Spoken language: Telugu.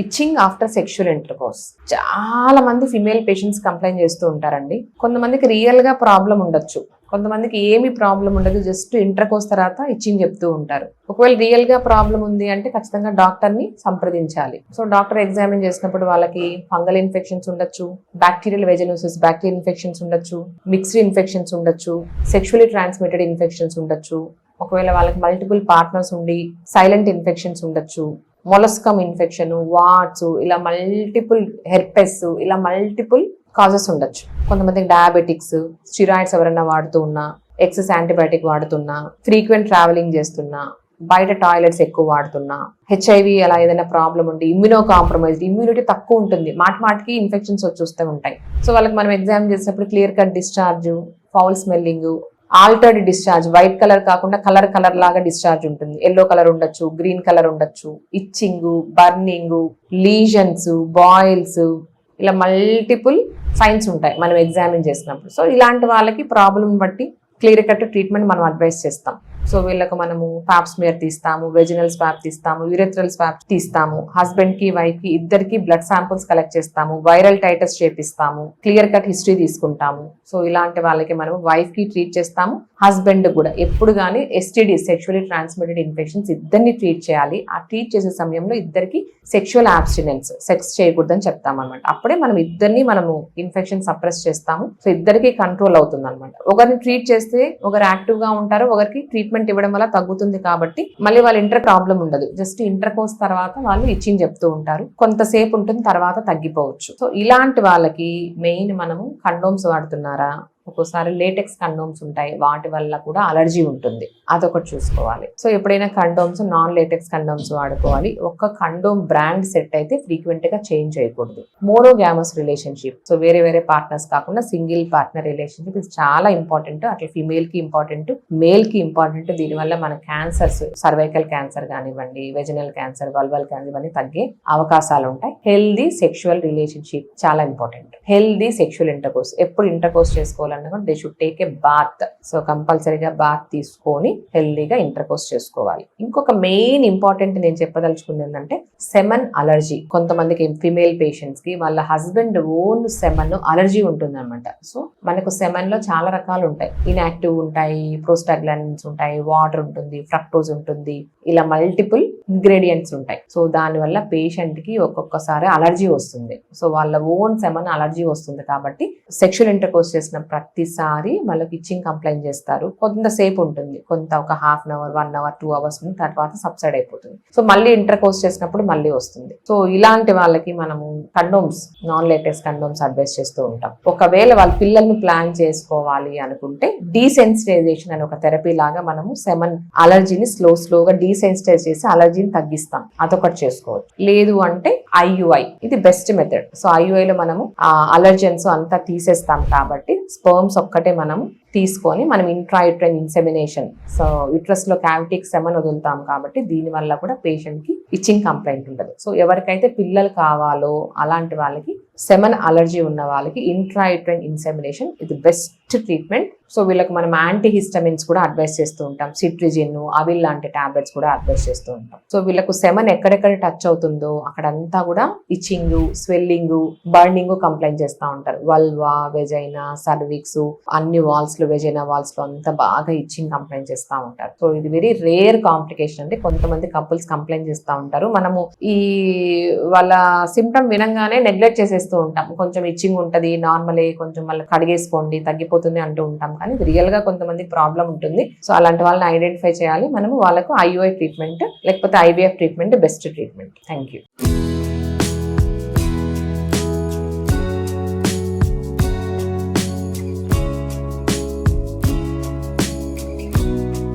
Itching after sexual intercourse. చాలా మంది ఫిమేల్ పేషెంట్స్ కంప్లైంట్ చేస్తూ ఉంటారండి. కొంతమందికి రియల్ గా ప్రాబ్లం ఉండొచ్చు, కొంతమందికి ఏమి ప్రాబ్లం ఉండదు, జస్ట్ ఇంటర్కోర్స్ తర్వాత ఇచ్చింగ్ చెప్తూ ఉంటారు. ఒకవేళ రియల్ గా ప్రాబ్లం ఉంది అంటే ఖచ్చితంగా డాక్టర్ ని సంప్రదించాలి. సో డాక్టర్ ఎగ్జామిన్ చేసినప్పుడు వాళ్ళకి ఫంగల్ ఇన్ఫెక్షన్స్ ఉండొచ్చు, బ్యాక్టీరియల్ వెజనోసిస్ బ్యాక్టీరియల్ ఇన్ఫెక్షన్స్ ఉండొచ్చు, మిక్స్డ్ ఇన్ఫెక్షన్స్ ఉండొచ్చు, సెక్షువల్లీ ట్రాన్స్మిటెడ్ ఇన్ఫెక్షన్స్ ఉండొచ్చు. ఒకవేళ వాళ్ళకి మల్టిపుల్ పార్ట్నర్స్ ఉండి సైలెంట్ ఇన్ఫెక్షన్స్ ఉండొచ్చు, మొలస్కమ్ ఇన్ఫెక్షన్, వాట్స్, ఇలా మల్టిపుల్ హెర్పెస్, ఇలా మల్టిపుల్ కాజెస్ ఉండొచ్చు. కొంతమందికి డయాబెటిక్స్, స్టిరాయిడ్స్ ఎవరైనా వాడుతూ ఉన్నా, ఎక్సెస్ యాంటీబయాటిక్ వాడుతున్నా, ఫ్రీక్వెంట్ ట్రావెలింగ్ చేస్తున్నా, బయట టాయిలెట్స్ ఎక్కువ వాడుతున్నా, హెచ్ఐవి అలా ఏదైనా ప్రాబ్లం ఉండి, ఇమ్యూనో కాంప్రమైజ్డ్, ఇమ్యూనిటీ తక్కువ ఉంటుంది, మాటికి ఇన్ఫెక్షన్స్ వచ్చి ఉంటాయి. సో వాళ్ళకి మనం ఎగ్జామిన్ చేసినప్పుడు clear cut discharge, foul smelling, altered discharge, white colour కాకుండా కలర్ లాగా డిశ్చార్జ్ ఉంటుంది, ఎల్లో కలర్ ఉండొచ్చు, గ్రీన్ కలర్ ఉండొచ్చు, ఇచ్చింగ్, బర్నింగ్, లీజన్స్, బాయిల్స్, ఇలా మల్టిపుల్ సైన్స్ ఉంటాయి మనం ఎగ్జామిన్ చేసినప్పుడు. సో ఇలాంటి వాళ్ళకి ప్రాబ్లం బట్టి క్లియర్ కట్ ట్రీట్మెంట్ మనం అడ్వైస్ చేస్తాం. సో వీళ్ళకు మనము పాప్ స్మియర్ తీస్తాము, వెజినల్ స్వాబ్ తీస్తాము, యూరెథ్రల్ స్వాబ్ తీస్తాము, హస్బెండ్ కి వైఫ్ కి ఇద్దరికి బ్లడ్ శాంపుల్స్ కలెక్ట్ చేస్తాము, viral titres చేపిస్తాము, clear cut history తీసుకుంటాము. సో ఇలాంటి వాళ్ళకి మనం వైఫ్ కి ట్రీట్ చేస్తాము, హస్బెండ్ కూడా ఎప్పుడు కానీ ఎస్టీడీ సెక్షువల్లీ ట్రాన్స్మిటెడ్ ఇన్ఫెక్షన్స్ ఇద్దరిని ట్రీట్ చేయాలి. ఆ ట్రీట్ చేసే సమయంలో ఇద్దరికి సెక్షువల్ ఆబ్స్టినెన్స్, సెక్స్ చేయకూడదని చెప్తాం అనమాట. అప్పుడే మనం ఇద్దరిని మనము ఇన్ఫెక్షన్ సప్రెస్ చేస్తాము. సో ఇద్దరికి కంట్రోల్ అవుతుంది అనమాట. ఒకరిని ట్రీట్ చేస్తే ఒకరు యాక్టివ్ గా ఉంటారు, ఒకరికి ట్రీట్మెంట్ ఇవ్వడం వల్ల తగ్గుతుంది. కాబట్టి మళ్ళీ వాళ్ళ ఇంటర్ ప్రాబ్లం ఉండదు, జస్ట్ ఇంటర్ కోర్స్ తర్వాత వాళ్ళు ఇచ్చింగ్ చెప్తూ ఉంటారు, కొంతసేపు ఉంటుంది, తర్వాత తగ్గిపోవచ్చు. సో ఇలాంటి వాళ్ళకి మెయిన్ మనము కండోమ్స్ వాడుతున్నారా, ఒక్కోసారి లేటెక్స్ కండోమ్స్ ఉంటాయి, వాటి వల్ల కూడా అలర్జీ ఉంటుంది, అదొకటి చూసుకోవాలి. సో ఎప్పుడైనా కండోమ్స్ నాన్ లేటెక్స్ కండోమ్స్ వాడుకోవాలి. ఒక్క కండోమ్ బ్రాండ్ సెట్ అయితే ఫ్రీక్వెంట్ గా చేంజ్ చేయకూడదు. మోనోగామస్ రిలేషన్షిప్, సో వేరే పార్ట్నర్స్ కాకుండా సింగిల్ పార్ట్నర్ రిలేషన్షిప్, ఇది చాలా ఇంపార్టెంట్. అట్లా ఫీమేల్ కి ఇంపార్టెంట్, మేల్ కి ఇంపార్టెంట్. దీనివల్ల మన క్యాన్సర్స్, సర్వైకల్ క్యాన్సర్ కానివ్వండి, వెజినల్ క్యాన్సర్, వల్వల్ క్యాన్సర్, ఇవన్నీ తగ్గే అవకాశాలు ఉంటాయి. హెల్దీ సెక్షువల్ రిలేషన్షిప్ చాలా ఇంపార్టెంట్. హెల్దీ సెక్షువల్ ఇంటర్కోర్స్, ఎప్పుడు ఇంటర్కోర్స్ చేసుకోవాలి, they should take a bath. So కంపల్సరీగా బాత్ తీసుకొని హెల్దీగా ఇంటర్కోర్స్ చేసుకోవాలి. ఇంకొక మెయిన్ ఇంపార్టెంట్ నేను చెప్పదలుచుకుంది ఏంటంటే సెమన్ అలర్జీ. కొంతమందికి ఫిమేల్ పేషెంట్స్ కి వాళ్ళ హస్బెండ్ ఓన్ సెమన్ అలర్జీ ఉంటుంది అనమాట. సో మనకు సెమన్ లో చాలా రకాలు ఉంటాయి, ఇన్యాక్టివ్ ఉంటాయి, ప్రోస్టాగ్లాండిన్స్ ఉంటాయి, వాటర్ ఉంటుంది, ఫ్రక్టోజ్ ఉంటుంది, ఇలా మల్టిపుల్ ఇంగ్రీడియంట్స్ ఉంటాయి. సో దానివల్ల పేషెంట్ కి ఒక్కొక్కసారి అలర్జీ వస్తుంది. సో వాళ్ళ ఓన్ సెమన్ అలర్జీ వస్తుంది కాబట్టి సెక్షువల్ ఇంటర్కోర్స్ చేసిన ప్రతిసారి వాళ్ళకి ఇచ్చింగ్ కంప్లైంట్ చేస్తారు. కొంతసేపు ఉంటుంది, ఒక half an hour, 1 hour, 2 hours ఉంది, తర్వాత సబ్సైడ్ అయిపోతుంది. సో మళ్ళీ ఇంటర్ కోర్స్ చేసినప్పుడు మళ్ళీ వస్తుంది. సో ఇలాంటి వాళ్ళకి మనము condoms, non latex condoms advice చేస్తూ ఉంటాం. ఒకవేళ వాళ్ళ పిల్లల్ని ప్లాన్ చేసుకోవాలి అనుకుంటే డీసెన్సిటైజేషన్ అనే ఒక థెరపీ లాగా మనము సెమన్ అలర్జీని స్లోగా డీసెన్సిటైజ్ చేసి అలర్జీని తగ్గిస్తాం, అదొకటి చేసుకోవచ్చు. లేదు అంటే IUI, ఇది బెస్ట్ మెథడ్. సో IUI లో మనము అలర్జెన్స్ అంతా తీసేస్తాం కాబట్టి స్పర్మ్స్ ఒక్కటే మనం తీసుకొని మనం ఇంట్రాయూట్రైన్ ఇన్సెమినేషన్, సో యుట్రస్ లో క్యావిటీకి సెమన్ వదులుతాం కాబట్టి దీనివల్ల కూడా పేషెంట్ కి ఇచ్చింగ్ కంప్లైంట్ ఉండదు. సో ఎవరికైతే పిల్లలు కావాలో అలాంటి వాళ్ళకి, సెమన్ అలర్జీ ఉన్న వాళ్ళకి ఇంట్రాయూట్రైన్ ఇన్సెమినేషన్ ఇది బెస్ట్ ట్రీట్మెంట్. సో వీళ్ళకి మనం యాంటీహిస్టమిన్స్ కూడా అడ్వైస్ చేస్తూ ఉంటాం, సిట్రిజిన్, అవిల్ లాంటి టాబ్లెట్స్ కూడా అడ్వైస్ చేస్తూ ఉంటాం. సో వీళ్ళకు సెమన్ ఎక్కడెక్కడ టచ్ అవుతుందో అక్కడంతా కూడా ఇచ్చింగ్, స్వెల్లింగ్, బర్నింగ్ కంప్లైంట్ చేస్తూ ఉంటారు. వల్వా, వెజైనా, సర్విక్స్, అన్ని వాల్స్ లో, వెజైనా వాల్స్ లో అంతా బాగా ఇచ్చింగ్ కంప్లైంట్ చేస్తూ ఉంటారు. సో ఇది వెరీ రేర్ కాంప్లికేషన్. అంటే కొంతమంది కపుల్స్ కంప్లైంట్ చేస్తూ ఉంటారు, మనము ఈ వాళ్ళ సిమ్టమ్ వినంగానే నెగ్లెక్ట్ చేసేస్తూ ఉంటాం. కొంచెం ఇచ్చింగ్ ఉంటది, నార్మలే, కొంచెం మళ్ళీ కడిగేసుకోండి తగ్గిపోతుంది అంటూ ఉంటాం. కానీ రియల్ గా కొంతమంది ప్రాబ్లం ఉంటుంది. సో అలాంటి వాళ్ళని ఐడెంటిఫై చేయాలి మనము. వాళ్ళకు IUI ట్రీట్మెంట్ లేకపోతే IVF treatment best treatment. Thank you.